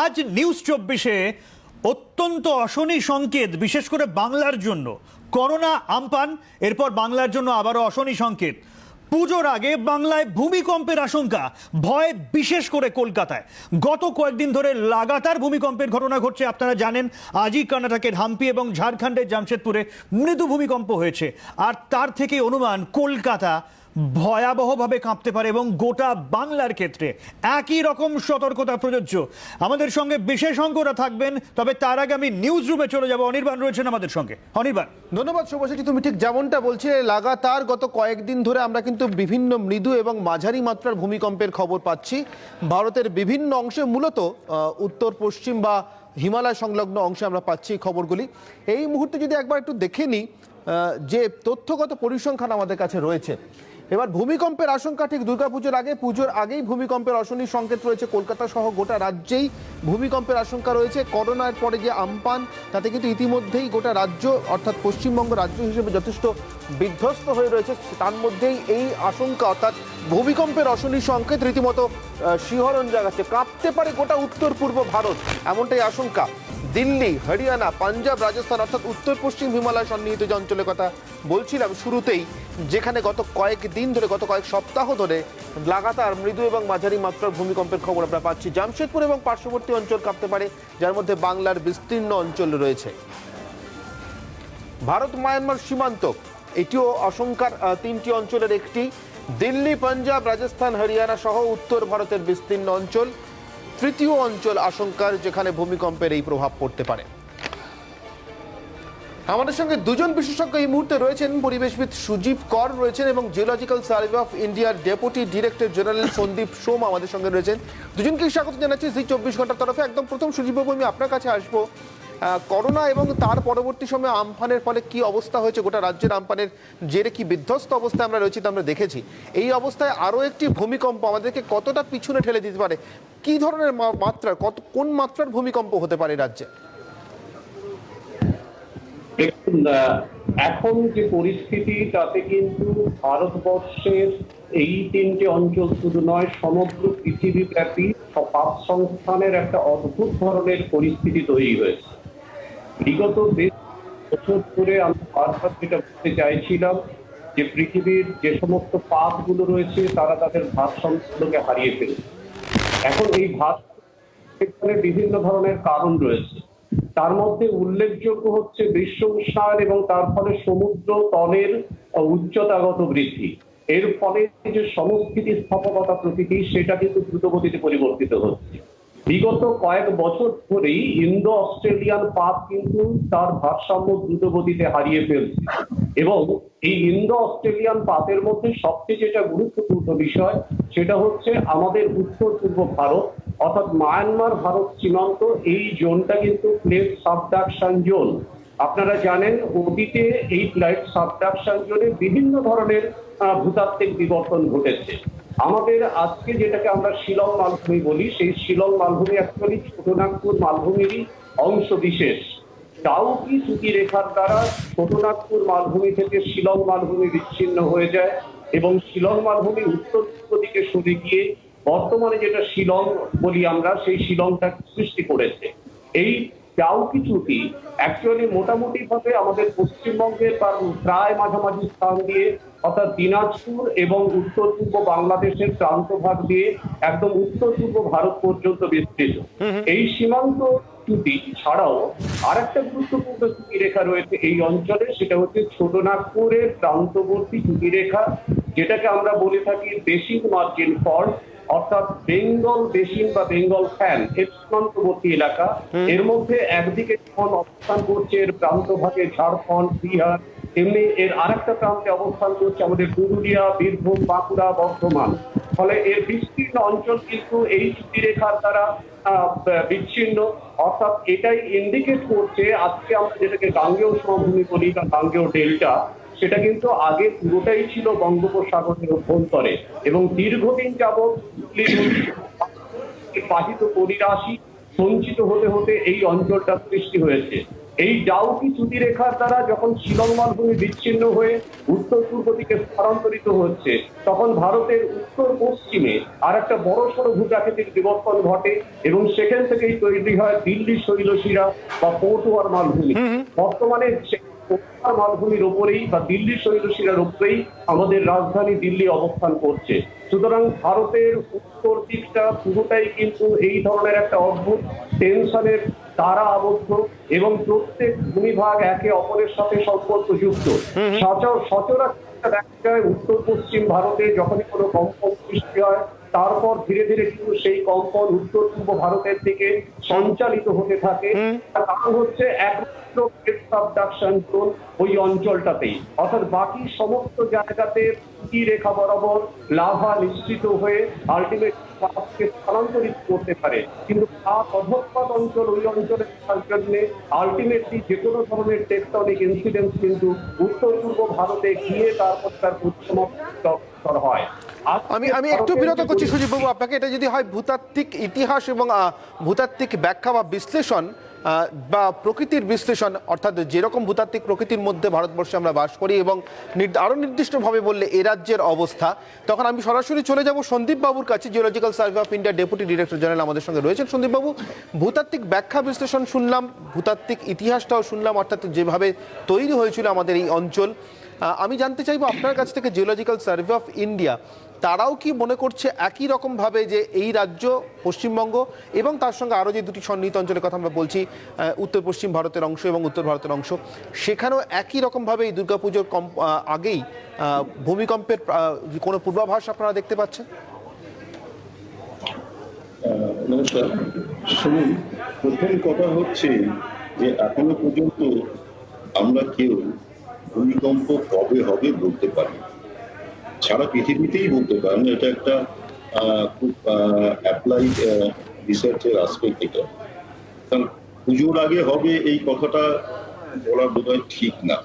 আজ নিউজ 24-এ অত্যন্ত অশনি সংকেত, বিশেষ করে বাংলার জন্য। করোনা আমপান, এরপর বাংলার জন্য আবারও অশনি সংকেত। পুজোর আগে বাংলায় ভূমিকম্পের আশঙ্কা, ভয় বিশেষ করে কলকাতায়। গত কয়েকদিন ধরে লাগাতার ভূমিকম্পের ঘটনা ঘটছে। আপনারা জানেন, আজই কর্ণাটকের হাম্পি এবং ঝাড়খণ্ডের জামশেদপুরে মৃদু ভূমিকম্প হয়েছে। আর তার থেকে অনুমান কলকাতা ভয়াবহভাবে কাঁপতে পারে এবং গোটা বাংলার ক্ষেত্রে একই রকম সতর্কতা প্রযোজ্য। আমাদের সঙ্গে বিশেষজ্ঞরা থাকবেন, তবে তার আগে আমি নিউজ রুমে চলে যাব। অনির্বাণ রয়েছেন আমাদের সঙ্গে। অনির্বাণ, ধন্যবাদ শুভশ্রী। তুমি ঠিক যেমনটা বলছিলে, লাগাতার গত কয়েকদিন ধরে আমরা কিন্তু বিভিন্ন মৃদু এবং মাঝারি মাত্রার ভূমিকম্পের খবর পাচ্ছি ভারতের বিভিন্ন অংশে, মূলত উত্তর পশ্চিম বা হিমালয় সংলগ্ন অংশে আমরা পাচ্ছি এই খবরগুলি। এই মুহূর্তে যদি একবার একটু দেখে নিই যে তথ্যগত পরিসংখ্যান আমাদের কাছে রয়েছে। এবার ভূমিকম্পের আশঙ্কা ঠিক দুর্গাপুজোর আগে, পুজোর আগেই ভূমিকম্পের অশনি সংকেত রয়েছে কলকাতা সহ গোটা রাজ্যেই ভূমিকম্পের আশঙ্কা রয়েছে। করোনার পরে যে আমপান, তাতে কিন্তু ইতিমধ্যেই গোটা রাজ্য অর্থাৎ পশ্চিমবঙ্গ রাজ্য হিসেবে যথেষ্ট বিধ্বস্ত হয়ে রয়েছে। তার মধ্যেই এই আশঙ্কা অর্থাৎ ভূমিকম্পের অশনি সংকেত রীতিমতো শিহরণ জাগাচ্ছে। কাঁপতে পারে গোটা উত্তর পূর্ব ভারত, এমনটাই আশঙ্কা। দিল্লি, হরিয়ানা, পাঞ্জাব, রাজস্থান অর্থাৎ উত্তর পশ্চিম হিমালয় সন্নিহিত যে অঞ্চলের কথা বলছিলাম শুরুতেই, যেখানে গত কয়েকদিন ধরে, গত কয়েক সপ্তাহ ধরে লাগাতার মৃদু এবং মাঝারি মাত্রার ভূমিকম্পের খবর আমরা পাচ্ছি। জামশেদপুর এবং পার্শ্ববর্তী অঞ্চল কাঁপতে পারে, যার মধ্যে বাংলার বিস্তীর্ণ অঞ্চল রয়েছে। ভারত মায়ানমার সীমান্ত, এটিও আশঙ্কার তিনটি অঞ্চলের একটি। দিল্লি, পাঞ্জাব, রাজস্থান, হরিয়ানা সহ উত্তর ভারতের বিস্তীর্ণ অঞ্চল তৃতীয় অঞ্চল আশঙ্কার, যেখানে ভূমিকম্পের এই প্রভাব পড়তে পারে। আমাদের সঙ্গে দুজন বিশেষজ্ঞ এই মুহূর্তে রয়েছেন। পরিবেশবিদ সুজীব কর রয়েছেন এবং জিওলজিক্যাল সার্ভে অফ ইন্ডিয়ার ডেপুটি ডিরেক্টর জেনারেল সন্দীপ সোম আমাদের সঙ্গে রয়েছেন। দুজনকেই স্বাগত জানাচ্ছি জি 24 ঘন্টার তরফে। একদম প্রথম সুজীববাবু, আমি আপনার কাছে আসবো। করোনা এবং তার পরবর্তী সময়ে আমফানের ফলে কি অবস্থা হয়েছে গোটা রাজ্যের, আমফানের জেরে কি বিধ্বস্ত অবস্থায় আমরা রয়েছি তা আমরা দেখেছি। এই অবস্থায় আরও একটি ভূমিকম্প আমাদেরকে কতটা পিছনে ঠেলে দিতে পারে? কি ধরনের মাত্রার, কোন মাত্রার ভূমিকম্প হতে পারে রাজ্যে? দেখুন, এখন যে পরিস্থিতি, তাতে কিন্তু ভারতবর্ষের এই তিনটে অঞ্চল শুধু নয়, সমগ্র পৃথিবীব্যাপী পাপ সংস্থানের একটা অদ্ভুত ধরনের পরিস্থিতি তৈরি হয়েছে। বিগত বেশ বছর ধরে আমরা বারবার যেটা বলতে চাইছিলাম যে পৃথিবীর যে সমস্ত পাপগুলো রয়েছে তারা তাদের ভারসাম্যকে হারিয়ে ফেলেছে। এখন এই ভারসাম্যের বিভিন্ন ধরনের কারণ রয়েছে। তার মধ্যে উল্লেখযোগ্য হচ্ছে বিশ্ব উষ্ণায়ন এবং তার ফলে সমুদ্র তলের উচ্চতাগত বৃদ্ধি। এর ফলে যে সংস্কৃতিস্থাপকতা প্রকৃতি, সেটা কিন্তু দ্রুতগতিতে পরিবর্তিত হচ্ছে। বিগত কয়েক বছর ধরেই ইন্দো অস্ট্রেলিয়ান পাত কিন্তু তার ভারসাম্য দ্রুতগতিতে হারিয়ে ফেলছে। এবং এই ইন্দো অস্ট্রেলিয়ান পাতের মধ্যে সবচেয়ে যেটা গুরুত্বপূর্ণ বিষয়, সেটা হচ্ছে আমাদের উত্তর পূর্ব ভারত অর্থাৎ মায়ানমার ভারত সীমান্ত, এই জোনটা কিন্তু প্লেট সাবডাকশন জোন। আপনারা জানেন, অতীতে এই প্লেট সাবডাকশন জোনে বিভিন্ন ধরনের ভূতাত্ত্বিক বিবর্তন ঘটেছে। আমাদের আজকে যেটাকে আমরা শিলং মালভূমি বলি, সেই শিলং মালভূমি অ্যাকচুয়ালি ছোটনাগপুর মালভূমিরই অংশ বিশেষ। ডাউকি চ্যুতি রেখার দ্বারা ছোটনাগপুর মালভূমি থেকে শিলং মালভূমি বিচ্ছিন্ন হয়ে যায় এবং শিলং মালভূমি উত্তর পূর্ব দিকে সরে গিয়ে বর্তমানে যেটা শিলং বলি আমরা, সেই শিলংটা সৃষ্টি করেছে। এই ডাউকি চ্যুতি অ্যাকচুয়ালি মোটামুটি ভাবে আমাদের পশ্চিমবঙ্গের প্রায় মাঝামাঝি স্থান দিয়ে অর্থাৎ দিনাজপুর এবং উত্তর পূর্ব বাংলাদেশের প্রান্তভাগ দিয়ে একদম উত্তর পূর্ব ভারত পর্যন্ত বিস্তৃত। এই সীমান্ত চ্যুতি ছাড়াও আরেকটা গুরুত্বপূর্ণ চ্যুতি রেখা রয়েছে এই অঞ্চলে, সেটা হচ্ছে ছোটনাগপুরের প্রান্তবর্তী চ্যুতি রেখা, যেটাকে আমরা বলে থাকি বেসিন মার্জিন ফল্ট অর্থাৎ বেঙ্গল বেসিন বা বেঙ্গল ফ্যান, এর সীমান্তবর্তী এলাকা। এর মধ্যে একদিকে যখন অবস্থান করছে এর প্রান্তভাগে ঝাড়খণ্ড, বিহার, তেমনি এর আরেকটা প্রান্তে অবস্থান করছে আমাদের পুরুলিয়া, বীরভূম, বাঁকুড়া, বর্ধমান। ফলে এর বিস্তীর্ণ অঞ্চল কিন্তু এই চ্যুতি রেখার দ্বারা বিচ্ছিন্ন। অর্থাৎ এটাই ইন্ডিকেট করছে আজকে আমরা যেটাকে গাঙ্গেয় সমভূমি বলি বা গাঙ্গেয় ডেল্টা, সেটা কিন্তু আগে পুরোটাই ছিল বঙ্গোপসাগরের অভ্যন্তরে এবং দীর্ঘদিন যাবৎ বাহিত পরিরাশি সঞ্চিত হতে হতে এই অঞ্চলটা সৃষ্টি হয়েছে। এই ডাউকি চ্যুতিরেখার দ্বারা যখন শিলং মালভূমি বিচ্ছিন্ন হয়ে উত্তর পূর্ব দিকে স্থানান্তরিত হচ্ছে, তখন ভারতের উত্তর পশ্চিমে আর একটা বড়সড় ভূপ্রাকৃতিক বিবর্তন ঘটে এবং সেখান থেকেই তৈরি হয় দিল্লি শৈলশিরা বা পটুয়ার মালভূমি। বর্তমানে পটুয়ার মালভূমির ওপরেই বা দিল্লি শৈলশিরার ওপরেই আমাদের রাজধানী দিল্লি অবস্থান করছে। সুতরাং ভারতের উত্তর দিকটা পুরোটাই কিন্তু এই ধরনের একটা অদ্ভুত টেনশনের দ্বারা আবদ্ধ এবং প্রত্যেক ভূমিভাগ একে অপরের সাথে সম্পর্কযুক্ত। সচরাচর দেখা যায় উত্তর পশ্চিম ভারতে যখনই কোনো কম্পন সৃষ্টি হয়, তারপর ধীরে ধীরে কিন্তু সেই কম্পন উত্তর পূর্ব ভারতের দিকে সঞ্চালিত হতে থাকে। তার কারণ হচ্ছে একমাত্র সাবডাকশন জোন ওই অঞ্চলটাতেই, অর্থাৎ বাকি সমস্ত জায়গাতে রেখা বরাবর লাভা নিশ্চিত হয়ে আলটিমেট স্থানান্তরিত করতে পারে, কিন্তু অধঃপাত অঞ্চল ওই অঞ্চলে থাকার জন্য আলটিমেটলি যে কোনো ধরনের টেকটনিক ইনসিডেন্ট কিন্তু উত্তর পূর্ব ভারতে গিয়ে তারপর তার পরিসমাপ্তি হয়। আমি একটু বিরত করছি সুজিত বাবু আপনাকে, এটা যদি হয় ভূতাত্ত্বিক ইতিহাস এবং ভূতাত্ত্বিক ব্যাখ্যা বা বিশ্লেষণ বা প্রকৃতির বিশ্লেষণ, অর্থাৎ যেরকম ভূতাত্ত্বিক প্রকৃতির মধ্যে ভারতবর্ষে আমরা বাস করি এবং আরও নির্দিষ্টভাবে বললে এ রাজ্যের অবস্থা, তখন আমি সরাসরি চলে যাব সন্দীপ বাবুর কাছে। Geological survey of India deputy director general আমাদের সঙ্গে রয়েছেন। সন্দীপ বাবু, ভূতাত্ত্বিক ব্যাখ্যা বিশ্লেষণ শুনলাম, ভূতাত্ত্বিক ইতিহাসটাও শুনলাম, অর্থাৎ যেভাবে তৈরি হয়েছিল আমাদের এই অঞ্চল। আমি জানতে চাইবো আপনার কাছ থেকে, জিওলজিক্যাল সার্ভে অফ ইন্ডিয়া তারাও কি মনে করছে একই রকমভাবে যে এই রাজ্য পশ্চিমবঙ্গ এবং তার সঙ্গে আরও যে দুটি সন্নিহিত অঞ্চলের কথা আমরা বলছি, উত্তর পশ্চিম ভারতের অংশ এবং উত্তর ভারতের অংশ, সেখানেও একই রকমভাবে এই দুর্গাপুজোর আগেই ভূমিকম্পের কোনো পূর্বাভাস আপনারা দেখতে পাচ্ছেন? নমস্কার। শুনুন, প্রথম কথা হচ্ছে যে এখনো পর্যন্ত আমরা কেউ ভূমিকম্প কবে হবে বলতে পারি না। সারা পৃথিবীতেই বলতে পারেন, এটা একটা খুব অ্যাপ্লাইড রিসার্চের আসপেক্ট। এটা কারণ পুজোর আগে হবে এই কথাটা বলা বোধহয় ঠিক না।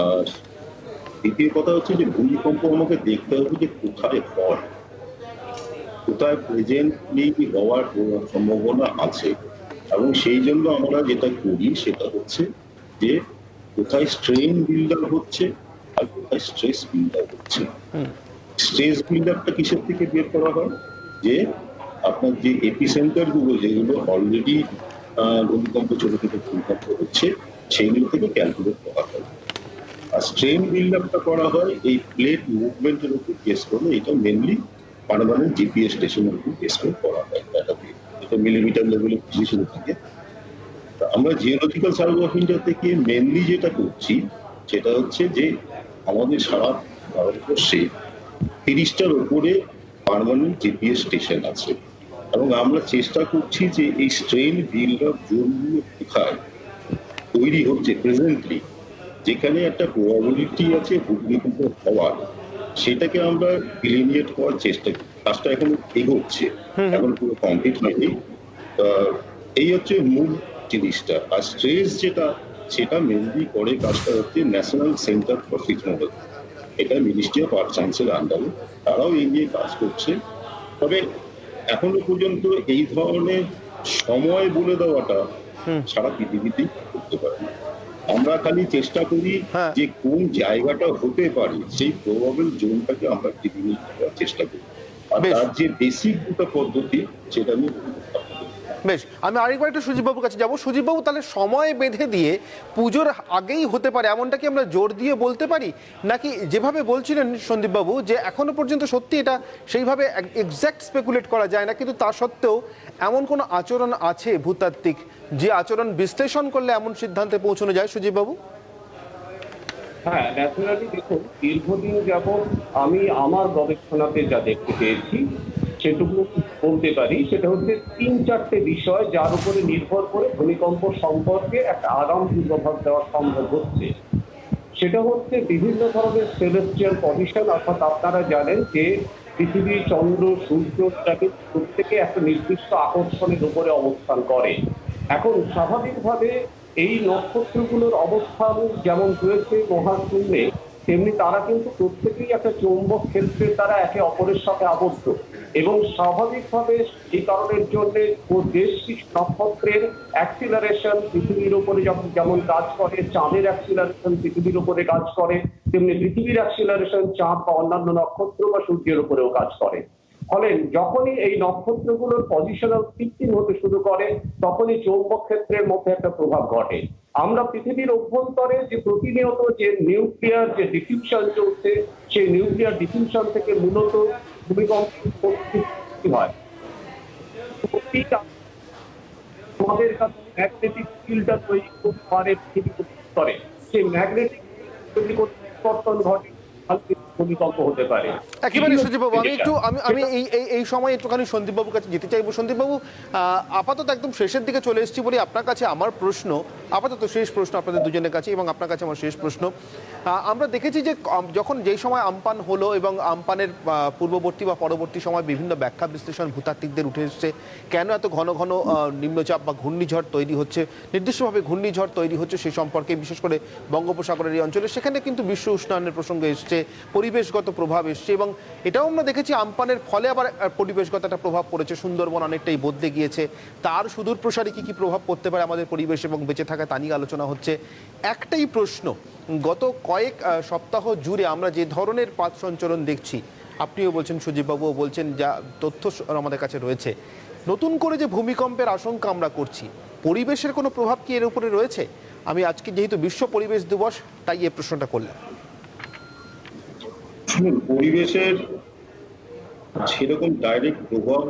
আর দ্বিতীয় কথা হচ্ছে যে ভূমিকম্প আমাকে দেখতে হবে যে কোথায় হয়, কোথায় প্রেজেন্টলি হওয়ার সম্ভাবনা আছে, এবং সেই জন্য আমরা যেটা করি সেটা হচ্ছে যে কোথায় স্ট্রেন বিল্ড আপ হচ্ছে আর কোথায় স্ট্রেস বিল্ড আপ হচ্ছে। স্ট্রেস বিল্ড আপটা কিসের থেকে বের করা হয়, যে আপনার যে এপিসেন্টার গুলো যেগুলো অলরেডি ভূমিকম্প ছোট ছোট ভূমিকম্প হচ্ছে সেইগুলো থেকে ক্যালকুলেট করা হয়। আর স্ট্রেন বিল্ড আপটা করা হয় এই প্লেট মুভমেন্টের উপর বেস করে। এটা মেনলি পারমানেন্ট জিপিএস স্টেশনের উপর বেস করে করা হয়, এটা মিলিমিটার লেভেলে পজিশন থাকে। আমরা জিওলজিক্যাল সার্ভে অফ ইন্ডিয়া থেকে মেনলি যেটা করছি সেটা হচ্ছে যে আমাদের সারা ভারতবর্ষে 30টার উপরে পার্মানেন্ট জিপিএস স্টেশন আছে, এবং আমরা চেষ্টা করছি যে এই স্ট্রেন বিল্ড আপ জোনগুলো কোথায় তৈরি হচ্ছে প্রেজেন্টলি, যেখানে একটা প্রবাবিলিটি আছে ভূমিকম্প হওয়ার, সেটাকে আমরা ডিলিনিয়েট করার চেষ্টা করি। কাজটা এখন এগোচ্ছে, এখন পুরো কমপ্লিট হয়নি। এই হচ্ছে মূল জিনিসটা। আর স্ট্রেস যেটা, সেটা মেনলি করে কাজটা হচ্ছে ন্যাশনাল সেন্টার ফর সিসমোলজি, এটা মিনিস্ট্রি অফ আর্থ সায়েন্সের আন্ডারে, তারাও এই নিয়ে কাজ করছে। তবে এখনো পর্যন্ত এই ধরনের সময় বলে দেওয়াটা সারা পৃথিবীতেই করতে পারে না। আমরা খালি চেষ্টা করি যে কোন জায়গাটা হতে পারে সেই প্রবাবল জোনটাকে আমরা ডিলিমিট করার চেষ্টা করি, আর তার যে বেসিক দুটো পদ্ধতি সেটা আমি বেশ, আমি আরেকবার একটু সুজিতবাবুর কাছে যাবো। সুজিতবাবু, তাহলে সময় বেঁধে দিয়ে পুজোর আগেই হতে পারে এমনটা কি আমরা জোর দিয়ে বলতে পারি, নাকি যেভাবে বলছিলেন সন্দীপবাবু যে এখনো পর্যন্ত সত্যি এটা সেইভাবে এক্স্যাক্ট স্পেকুলেট করা যায় না, কিন্তু তা সত্ত্বেও এমন কোনো আচরণ আছে ভূতাত্ত্বিক যে আচরণ বিশ্লেষণ করলে এমন সিদ্ধান্তে পৌঁছানো যায়? সুজিতবাবু। হ্যাঁ, ন্যাচারালি দেখুন, দীর্ঘদিন যাবৎ আমি আমার গবেষণাতে যা দেখতে পেয়েছি সেটুকু বলতে পারি, সেটা হচ্ছে 3-4টে বিষয় যার উপরে নির্ভর করে ভূমিকম্প সম্পর্কে একটা আগাম পূর্বাভাস দেওয়া সম্ভব হচ্ছে। সেটা হচ্ছে বিভিন্ন ধরনের সেলেস্টিয়াল পজিশন, অর্থাৎ আপনারা জানেন যে পৃথিবী, চন্দ্র, সূর্য প্রত্যেকে একটা নির্দিষ্ট আকর্ষণের উপরে অবস্থান করে। এখন স্বাভাবিকভাবে এই নক্ষত্রগুলোর অবস্থান যেমন রয়েছে মহাশূন্যে, তেমনি তারা কিন্তু প্রত্যেকেই একটা চৌম্বক ক্ষেত্রের দ্বারা একে অপরের সাথে আবদ্ধ, এবং স্বাভাবিকভাবে এই কারণের জন্য বেশ কিছু নক্ষত্রের অ্যাক্সিলারেশন পৃথিবীর উপরে যেমন কাজ করে, চাঁদের অ্যাক্সিলারেশন পৃথিবীর উপরে কাজ করে, তেমনি পৃথিবীর অ্যাক্সিলারেশন চাঁদ বা অন্যান্য নক্ষত্র বা সূর্যের উপরেও কাজ করে। ফলে যখনই এই নক্ষত্রগুলোর পজিশনাল শিফটিং হতে শুরু করে, তখনই চৌম্বক ক্ষেত্রের মধ্যে একটা প্রভাব ঘটে। আমরা পৃথিবীর অভ্যন্তরে যে প্রতিনিয়ত যে নিউক্লিয়ার যে ডিফিউশন চলছে, সেই নিউক্লিয়ার ডিফিউশন থেকে মূলত ভূমিকম্প হয়। আমাদের কাছে ম্যাগনেটিক ফিল্ডটা তৈরি করতে পারে পৃথিবীর স্তরে, সেই ম্যাগনেটিক পরিবর্তন ঘটে, ভূমিকম্প হতে পারে। একেবারে সন্দীপবাবু, আমি এই সময় একটুখানি সন্দীপবাবুর কাছে যেতে চাইবো। সন্দীপবাবু, আপাতত একদম শেষের দিকে চলে এসেছি বলে আপনার কাছে আমার প্রশ্ন, আপাতত শেষ প্রশ্ন আপনাদের দুজনের কাছে, এবং আপনার কাছে আমার শেষ প্রশ্ন। আমরা দেখেছি যে যখন যেই সময় আমপান হলো এবং আমপানের পূর্ববর্তী বা পরবর্তী সময় বিভিন্ন ব্যাখ্যা বিশ্লেষণ ভূতাত্ত্বিকদের উঠে এসছে, কেন এত ঘন ঘন নিম্নচাপ বা ঘূর্ণিঝড় তৈরি হচ্ছে, নির্দিষ্টভাবে ঘূর্ণিঝড় তৈরি হচ্ছে সেই সম্পর্কে, বিশেষ করে বঙ্গোপসাগরের এই অঞ্চলে, সেখানে কিন্তু বিশ্ব উষ্ণায়নের প্রসঙ্গ এসছে, পরিবেশগত প্রভাব এসছে, এবং এটাও আমরা দেখেছি আমপানের ফলে আবার পরিবেশগত একটা প্রভাব পড়েছে। সুন্দরবন অনেকটাই বদলে গিয়েছে, তার সুদূর প্রসারী কি প্রভাব পড়তে পারে আমাদের পরিবেশ এবং বেঁচে থাকা, তা নিয়ে আলোচনা হচ্ছে। একটাই প্রশ্ন, গত কয়েক সপ্তাহ জুড়ে আমরা যে ধরনের পাত সঞ্চরণ দেখছি, আপনিও বলছেন, সুজিতবাবুও বলছেন, যা তথ্য আমাদের কাছে রয়েছে, নতুন করে যে ভূমিকম্পের আশঙ্কা আমরা করছি, পরিবেশের কোনো প্রভাব কি এর উপরে রয়েছে? আমি আজকে যেহেতু বিশ্ব পরিবেশ দিবস, তাই এই প্রশ্নটা করলাম। পরিবেশের সেরকম ডাইরেক্ট প্রভাব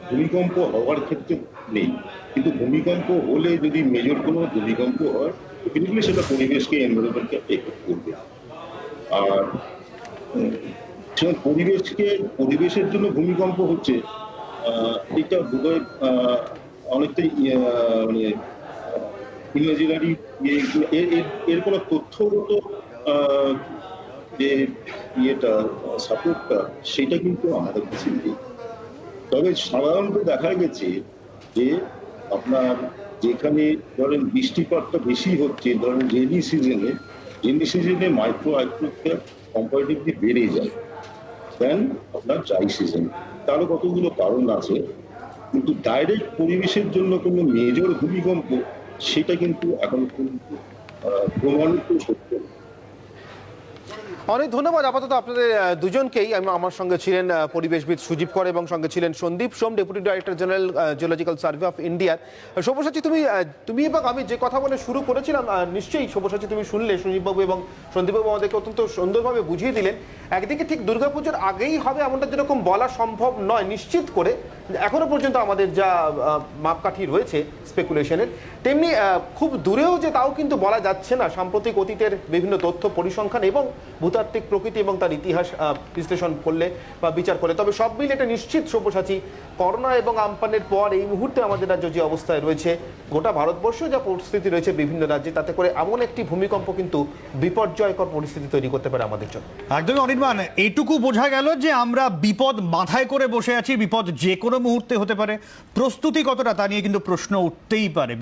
ভূমিকম্প হওয়ার ক্ষেত্রে নেই, কিন্তু ভূমিকম্প হলে যদি মেজর কোনো ভূমিকম্প হয়, ডেফিনেটলি সেটা পরিবেশকে, এনভায়রনমেন্টকে এফেক্ট করবে। আর সেটা পরিবেশের জন্য ভূমিকম্প হচ্ছে, এটা বোধহয় অনেকটাই মানে ইমাজিনারি, এর কোনো তথ্যগত যে ইয়েটা সাপোর্টটা, সেটা কিন্তু আমাদের কাছে নেই। তবে সাধারণত দেখা গেছে যে আপনার যেখানে ধরেন বৃষ্টিপাতটা বেশি হচ্ছে, ধরেন রেনি সিজনে মাইক্রো আর্থকুয়েকটা কম্পারেটিভলি বেড়ে যায় দেন আপনার ড্রাই সিজন। তারও কতগুলো কারণ আছে, কিন্তু ডাইরেক্ট পরিবেশের জন্য কোনো মেজর ভূমিকম্প, সেটা কিন্তু এখন পর্যন্ত প্রমাণিত সত্য না। অনেক ধন্যবাদ আপাতত আপনাদের দুজনকেই। আমার সঙ্গে ছিলেন পরিবেশবিদ সুজীব কর এবং সঙ্গে ছিলেন Sandip Som, deputy director general geological survey of ইন্ডিয়ার। সব্যসাচী, তুমি এবং আমি যে কথা বলে শুরু করেছিলাম, নিশ্চয়ই সব্যসাচী তুমি শুনলে, সুজীববাবু এবং সন্দীপবাবু আমাদেরকে অত্যন্ত সুন্দরভাবে বুঝিয়ে দিলেন। একদিকে ঠিক দুর্গাপুজোর আগেই হবে এমনটা যেরকম বলা সম্ভব নয় নিশ্চিত করে, এখনো পর্যন্ত আমাদের যা মাপকাঠি রয়েছে স্পেকুলেশনের, তেমনি খুব দূরেও যে তাও কিন্তু বলা যাচ্ছে না সাম্প্রতিক অতীতের বিভিন্ন তথ্য পরিসংখ্যান এবং ভূতাত্ত্বিক প্রকৃতি এবং তার ইতিহাস বিশ্লেষণ করলে বা বিচার করলে। তবে সব মিলে এটা নিশ্চিত সব্যসাচী, করোনা এবং আমপানের পর এই মুহূর্তে আমাদের রাজ্য যে অবস্থায় রয়েছে, গোটা ভারতবর্ষ যা পরিস্থিতি রয়েছে বিভিন্ন রাজ্যে, তাতে করে এমন একটি ভূমিকম্প কিন্তু বিপর্যয়কর পরিস্থিতি তৈরি করতে পারে আমাদের জন্য। একদমই অনির্বাণ, এইটুকু বোঝা গেল যে আমরা বিপদ মাথায় করে বসে আছি, বিপদ যে কোনো মুহূর্তে হতে পারে। প্রস্তুতি কতটা তা নিয়ে কিন্তু প্রশ্ন উঠতেই পারে।